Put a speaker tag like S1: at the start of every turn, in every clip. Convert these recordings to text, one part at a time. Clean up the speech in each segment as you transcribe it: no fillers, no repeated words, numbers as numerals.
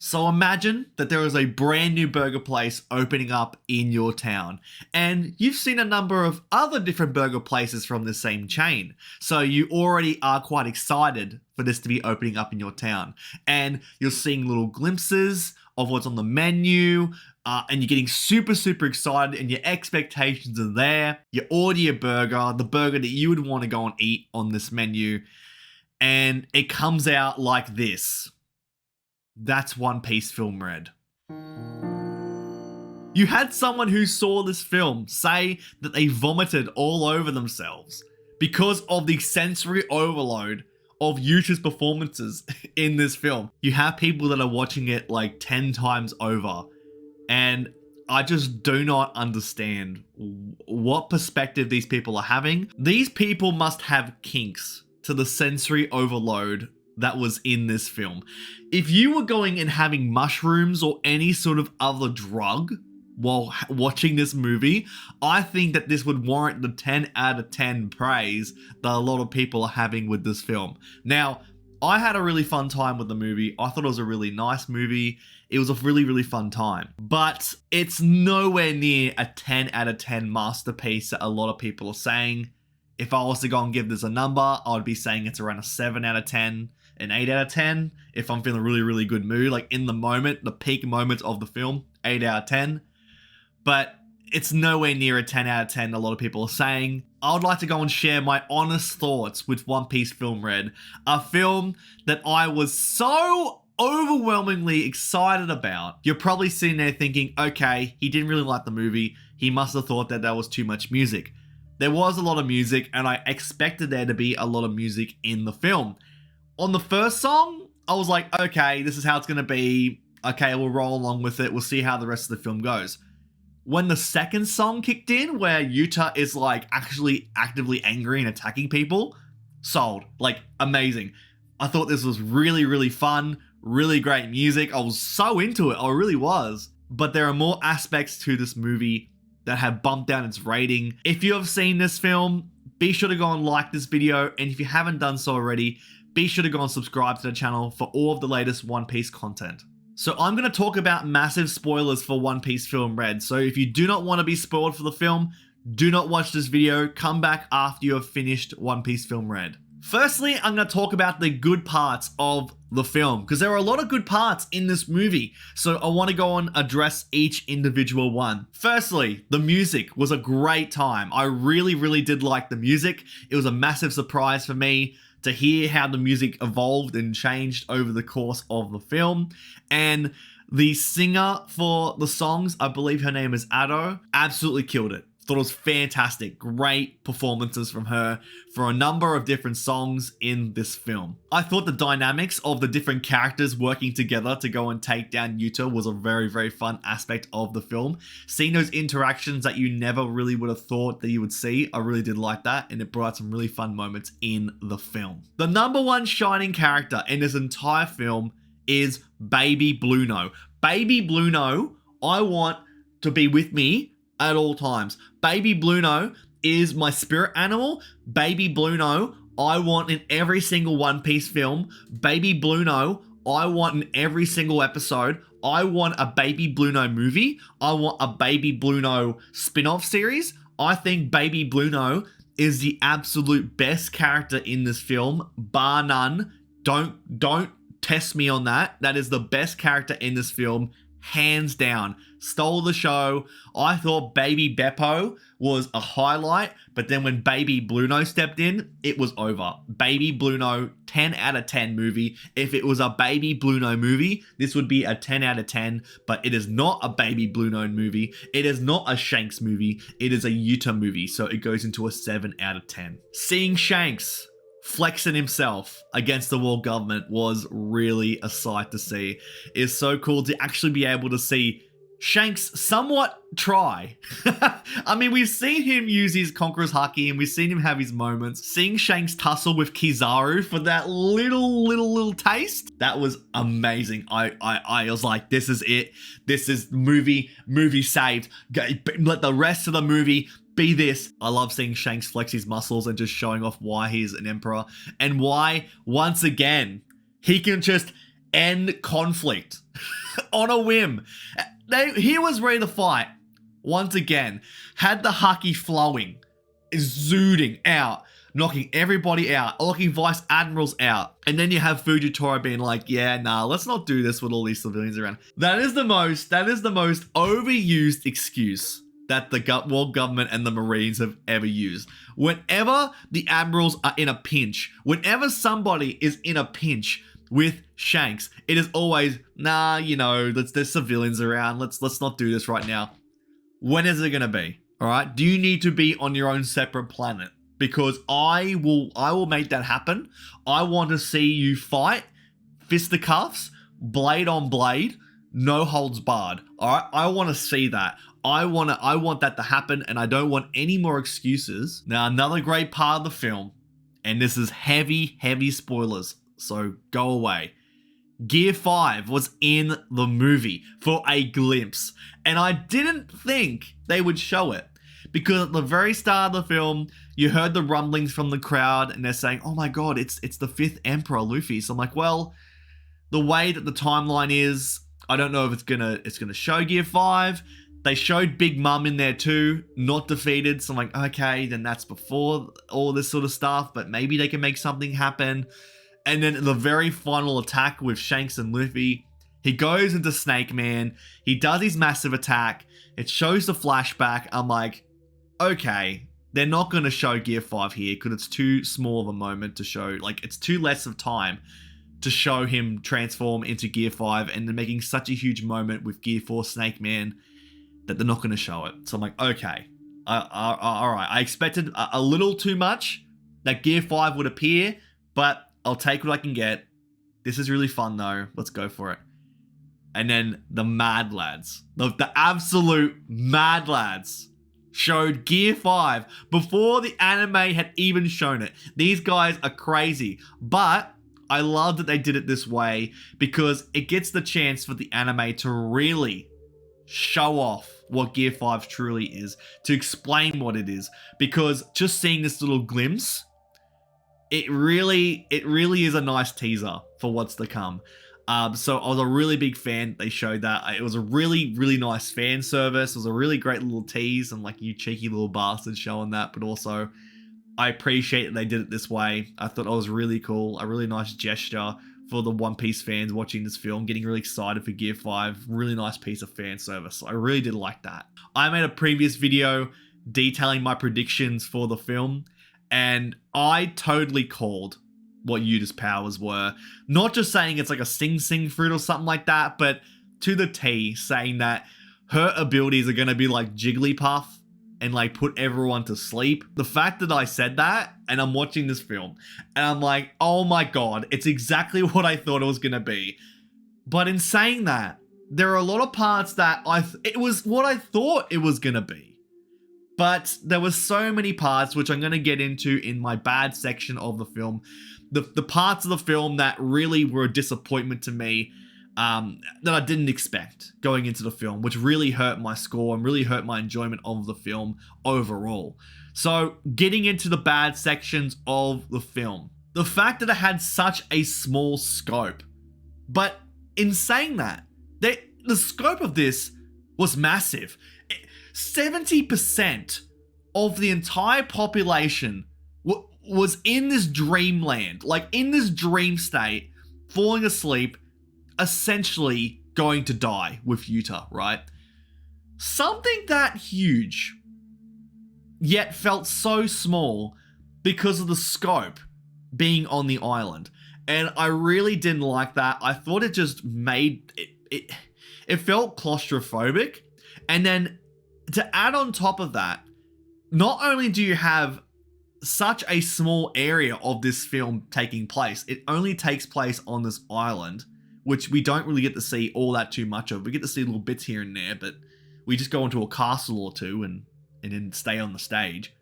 S1: So imagine that there is a brand new burger place opening up in your town, and you've seen a number of other different burger places from the same chain. So you already are quite excited for this to be opening up in your town, and you're seeing little glimpses of what's on the menu, and you're getting super excited, and your expectations are there. You order your burger, the burger that you would want to go and eat on this menu, and it comes out like this. That's One Piece Film Red. You had someone who saw this film say that they vomited all over themselves because of the sensory overload of Yuta's performances in this film. You have people that are watching it like 10 times over, and I just do not understand what perspective these people are having. These people must have kinks to the sensory overload that was in this film. If you were going and having mushrooms or any sort of other drug while watching this movie, I think that this would warrant the 10 out of 10 praise that a lot of people are having with this film. Now, I had a really fun time with the movie. I thought it was a really nice movie. It was a really fun time. But it's nowhere near a 10 out of 10 masterpiece that a lot of people are saying. If I was to go and give this a number, I would be saying it's around a 7 out of 10. An 8 out of 10 if I'm feeling really good mood, like in the moment, the peak moments of the film, 8 out of 10. But it's nowhere near a 10 out of 10 a lot of people are saying. I would like to go and share my honest thoughts with One Piece Film Red, a film that I was so overwhelmingly excited about. You're probably sitting there thinking, okay, he didn't really like the movie, he must have thought that there was too much music. There was a lot of music, and I expected there to be a lot of music in the film. On the first song, I was like, okay, this is how it's going to be. Okay, we'll roll along with it. We'll see how the rest of the film goes. When the second song kicked in, where Yuta is like actually actively angry and attacking people, sold. Like, amazing. I thought this was really fun, really great music. I was so into it. I really was. But there are more aspects to this movie that have bumped down its rating. If you have seen this film, be sure to go and like this video. And if you haven't done so already, be sure to go and subscribe to the channel for all of the latest One Piece content. So I'm going to talk about massive spoilers for One Piece Film Red. So if you do not want to be spoiled for the film, do not watch this video. Come back after you have finished One Piece Film Red. Firstly, I'm going to talk about the good parts of the film, because there are a lot of good parts in this movie. So I want to go and address each individual one. Firstly, the music was a great time. I really did like the music. It was a massive surprise for me to hear how the music evolved and changed over the course of the film. And the singer for the songs, I believe her name is Ado, absolutely killed it. Thought it was fantastic. Great performances from her for a number of different songs in this film. I thought the dynamics of the different characters working together to go and take down Yuta was a very fun aspect of the film. Seeing those interactions that you never really would have thought that you would see, I really did like that, and it brought out some really fun moments in the film. The number one shining character in this entire film is Baby Blueno. Baby Blueno, I want to be with me at all times. Baby Blueno is my spirit animal. Baby Blueno, I want in every single One Piece film. Baby Blueno, I want in every single episode. I want a Baby Blueno movie. I want a Baby Blueno spin-off series. I think Baby Blueno is the absolute best character in this film, bar none. Don't test me on that. That is the best character in this film, hands down. Stole the show. I thought Baby Beppo was a highlight, but then when Baby Blueno stepped in, it was over. Baby Blueno, 10 out of 10 movie. If it was a Baby Blueno movie, this would be a 10 out of 10, but it is not a Baby Blueno movie. It is not a Shanks movie. It is a Yuta movie, so it goes into a 7 out of 10. Seeing Shanks flexing himself against the world government was really a sight to see. It's so cool to actually be able to see Shanks somewhat try. I mean, we've seen him use his Conqueror's Haki and we've seen him have his moments. Seeing Shanks tussle with Kizaru for that little taste, that was amazing. I was like, this is it. This is movie saved. Let the rest of the movie be this. I love seeing Shanks flex his muscles and just showing off why he's an emperor and why, once again, he can just end conflict on a whim. He was ready to fight. Once again, had the haki flowing, zooding out, knocking everybody out, knocking vice admirals out. And then you have Fujitora being like, yeah, nah, let's not do this with all these civilians around. That is the most overused excuse that the world government and the Marines have ever used. Whenever the admirals are in a pinch, whenever somebody is in a pinch with Shanks, it is always, nah, you know, there's civilians around, let's not do this right now. When is it gonna be? All right, do you need to be on your own separate planet? Because I will make that happen. I want to see you fight, fisticuffs, blade on blade, no holds barred. All right, I want to see that. I want that to happen, and I don't want any more excuses. Now, another great part of the film, and this is heavy spoilers, so go away. Gear 5 was in the movie for a glimpse, and I didn't think they would show it, because at the very start of the film, you heard the rumblings from the crowd, and they're saying, oh my god, it's the 5th Emperor Luffy. So I'm like, well, the way that the timeline is, I don't know if it's gonna show Gear 5. They showed Big Mom in there too, not defeated, so I'm like, okay, then that's before all this sort of stuff, but maybe they can make something happen. And then the very final attack with Shanks and Luffy, he goes into Snake Man, he does his massive attack, it shows the flashback. I'm like, okay, they're not going to show Gear 5 here because it's too small of a moment to show, like, it's too less of time to show him transform into Gear 5, and they're making such a huge moment with Gear 4 Snake Man that they're not going to show it. So I'm like, okay, all right. I expected a little too much that Gear 5 would appear, but I'll take what I can get. This is really fun though. Let's go for it. And then the Mad Lads, the absolute Mad Lads, showed Gear 5 before the anime had even shown it. These guys are crazy, but I love that they did it this way because it gets the chance for the anime to really show off what Gear 5 truly is, to explain what it is, because just seeing this little glimpse, it really is a nice teaser for what's to come. So I was a really big fan. They showed that. It was a really nice fan service. It was a really great little tease, and like, you cheeky little bastards showing that, but also I appreciate that they did it this way. I thought it was really cool. A really nice gesture for the One Piece fans watching this film, getting really excited for Gear 5. Really nice piece of fan service. I really did like that. I made a previous video detailing my predictions for the film, and I totally called what Yuta's powers were. Not just saying it's like a sing fruit or something like that, but to the T, saying that her abilities are going to be like Jigglypuff and like put everyone to sleep. The fact that I said that, and I'm watching this film, and I'm like, oh my god, it's exactly what I thought it was going to be. But in saying that, there are a lot of parts that it was what I thought it was going to be. But there were so many parts, which I'm going to get into in my bad section of the film. The parts of the film that really were a disappointment to me, that I didn't expect going into the film, which really hurt my score and really hurt my enjoyment of the film overall. So getting into the bad sections of the film, the fact that it had such a small scope, but in saying that, the scope of this was massive. 70% of the entire population was in this dreamland, like in this dream state, falling asleep, essentially going to die with Yuta, right? Something that huge, yet felt so small because of the scope being on the island. And I really didn't like that. I thought it just made it felt claustrophobic. And then to add on top of that, not only do you have such a small area of this film taking place, it only takes place on this island, which we don't really get to see all that too much of. We get to see little bits here and there, but we just go into a castle or two and then stay on the stage.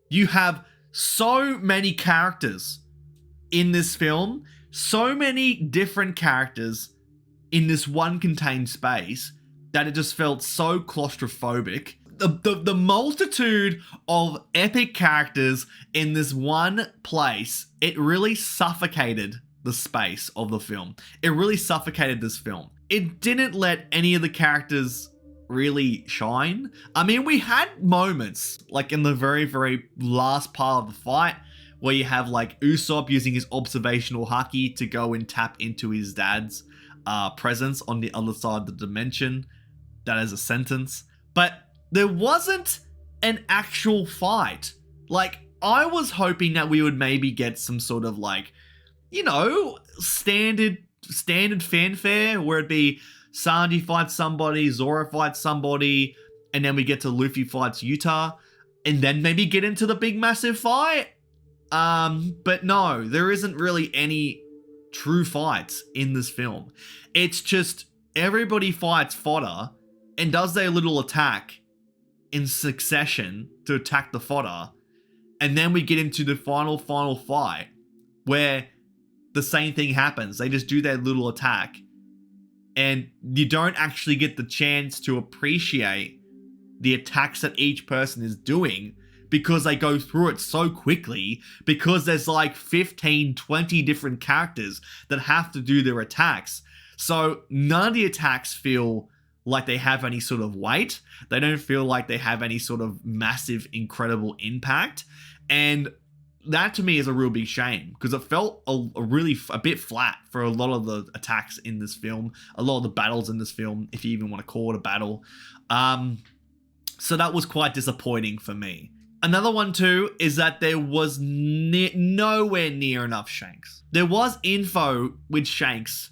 S1: You have so many characters in this film, so many different characters in this one contained space, that it just felt so claustrophobic. The multitude of epic characters in this one place, it really suffocated the space of the film. It really suffocated this film. It didn't let any of the characters really shine. I mean, we had moments, like in the very, very last part of the fight, where you have like Usopp using his observational haki to go and tap into his dad's presence on the other side of the dimension. That is a sentence. But there wasn't an actual fight. Like, I was hoping that we would maybe get some sort of like, you know, standard fanfare where it'd be Sanji fights somebody, Zoro fights somebody, and then we get to Luffy fights Yuta, and then maybe get into the big massive fight. But no, there isn't really any true fights in this film. It's just everybody fights fodder and does their little attack in succession to attack the fodder, and then we get into the final fight where the same thing happens. They just do their little attack, and you don't actually get the chance to appreciate the attacks that each person is doing because they go through it so quickly, because there's like 15, 20 different characters that have to do their attacks. So none of the attacks feel like they have any sort of weight. They don't feel like they have any sort of massive, incredible impact. And that to me is a real big shame, because it felt a bit flat for a lot of the attacks in this film, a lot of the battles in this film, if you even want to call it a battle. So that was quite disappointing for me. Another one too is that there was nowhere near enough Shanks. There was info with Shanks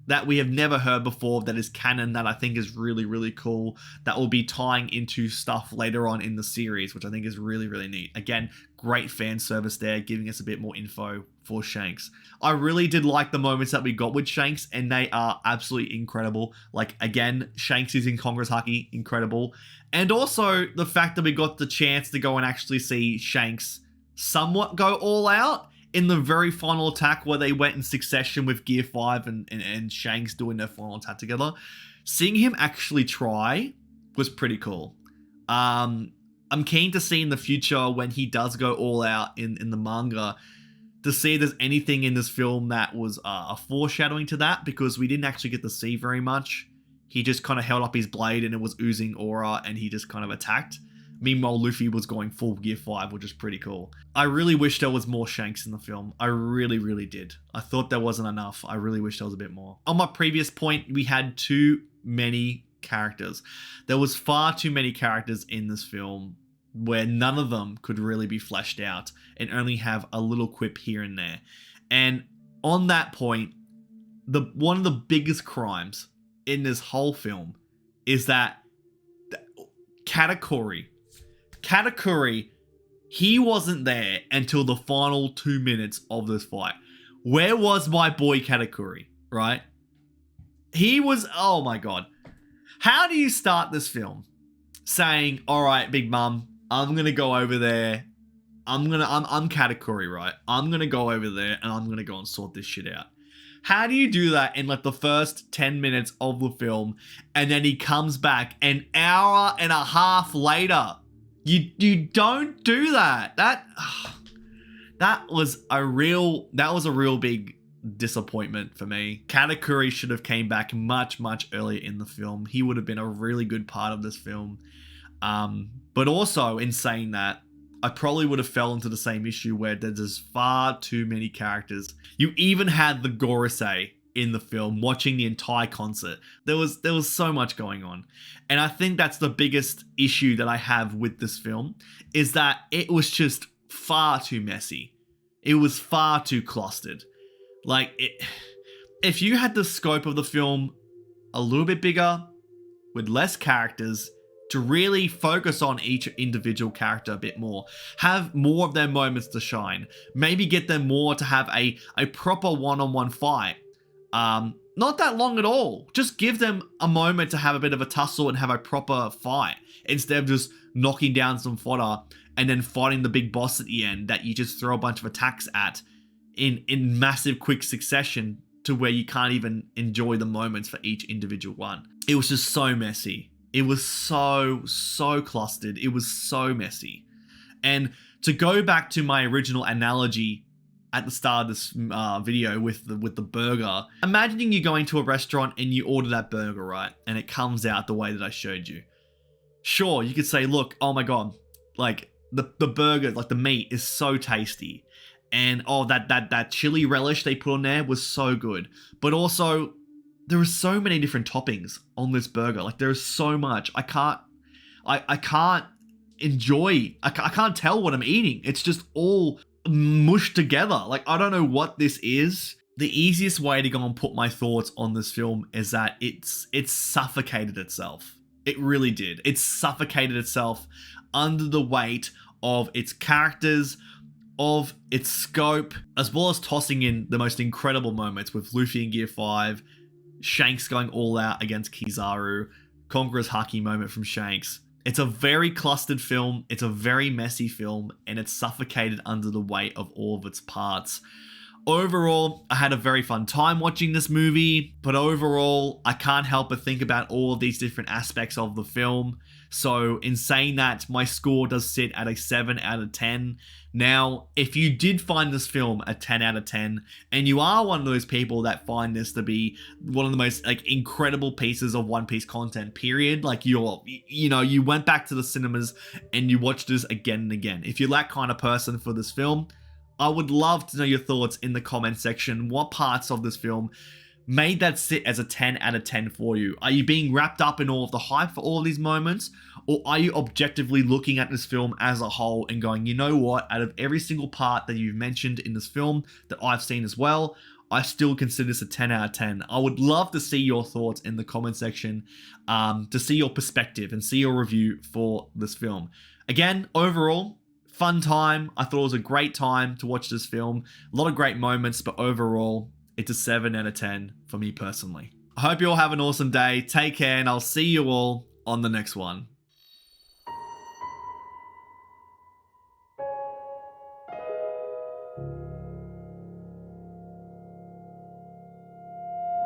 S1: that we have never heard before that is canon, that I think is really, really cool, that will be tying into stuff later on in the series, which I think is really, really neat. Again, great fan service there, giving us a bit more info for Shanks. I really did like the moments that we got with Shanks, and they are absolutely incredible. Like, again, Shanks using Congress Haki, incredible. And also the fact that we got the chance to go and actually see Shanks somewhat go all out in the very final attack, where they went in succession with Gear 5 and Shanks doing their final attack together. Seeing him actually try was pretty cool. I'm keen to see in the future, when he does go all out in the manga, to see if there's anything in this film that was a foreshadowing to that, because we didn't actually get to see very much. He just kind of held up his blade and it was oozing aura, and he just kind of attacked. Meanwhile, Luffy was going full Gear 5, which is pretty cool. I really wish there was more Shanks in the film. I really, really did. I thought there wasn't enough. I really wish there was a bit more. On my previous point, we had too many characters. There was far too many characters in this film where none of them could really be fleshed out and only have a little quip here and there. And on that point, one of the biggest crimes in this whole film is that Katakuri, he wasn't there until the final 2 minutes of this fight. Where was my boy Katakuri, right? He was, oh my god. How do you start this film saying, all right, big mum, I'm going to go over there. I'm Katakuri, right? I'm going to go over there and I'm going to go and sort this shit out. How do you do that in like the first 10 minutes of the film, and then he comes back an hour and a half later? You don't do that. That was a real big disappointment for me. Katakuri should have came back much, much earlier in the film. He would have been a really good part of this film. But also, in saying that, I probably would have fell into the same issue where there's just far too many characters. You even had the Gorosei in the film watching the entire concert. There was so much going on. And I think that's the biggest issue that I have with this film, is that it was just far too messy. It was far too clustered. Like, if you had the scope of the film a little bit bigger, with less characters, to really focus on each individual character a bit more, have more of their moments to shine, maybe get them more to have a proper one-on-one fight. Not that long at all. Just give them a moment to have a bit of a tussle and have a proper fight, instead of just knocking down some fodder and then fighting the big boss at the end that you just throw a bunch of attacks at in massive quick succession, to where you can't even enjoy the moments for each individual one. It was just so messy. It was so clustered. It was so messy. And to go back to my original analogy at the start of this video with the burger. Imagining you're going to a restaurant and you order that burger, right? And it comes out the way that I showed you. Sure, you could say, look, oh my god, like the burger, like the meat is so tasty. And oh, that chili relish they put on there was so good. But also, there are so many different toppings on this burger. Like, there's so much. I can't enjoy. I can't tell what I'm eating. It's just all mushed together. Like, I don't know what this is. The easiest way to go and put my thoughts on this film is that it's suffocated itself. It really did. It suffocated itself under the weight of its characters, of its scope, as well as tossing in the most incredible moments with Luffy in Gear 5, Shanks going all out against Kizaru, Conqueror's Haki moment from Shanks. It's a very clustered film, it's a very messy film, and it's suffocated under the weight of all of its parts. Overall, I had a very fun time watching this movie, but overall, I can't help but think about all of these different aspects of the film. So in saying that, my score does sit at a 7 out of 10. Now, if you did find this film a 10 out of 10, and you are one of those people that find this to be one of the most like incredible pieces of One Piece content, period, like you went back to the cinemas and you watched this again and again. If you're that kind of person for this film, I would love to know your thoughts in the comment section. What parts of this film made that sit as a 10 out of 10 for you? Are you being wrapped up in all of the hype for all of these moments? Or are you objectively looking at this film as a whole and going, you know what, out of every single part that you've mentioned in this film that I've seen as well, I still consider this a 10 out of 10. I would love to see your thoughts in the comment section, to see your perspective and see your review for this film. Again, overall, fun time. I thought it was a great time to watch this film. A lot of great moments, but overall, it's a 7 out of 10 for me personally. I hope you all have an awesome day. Take care, and I'll see you all on the next one.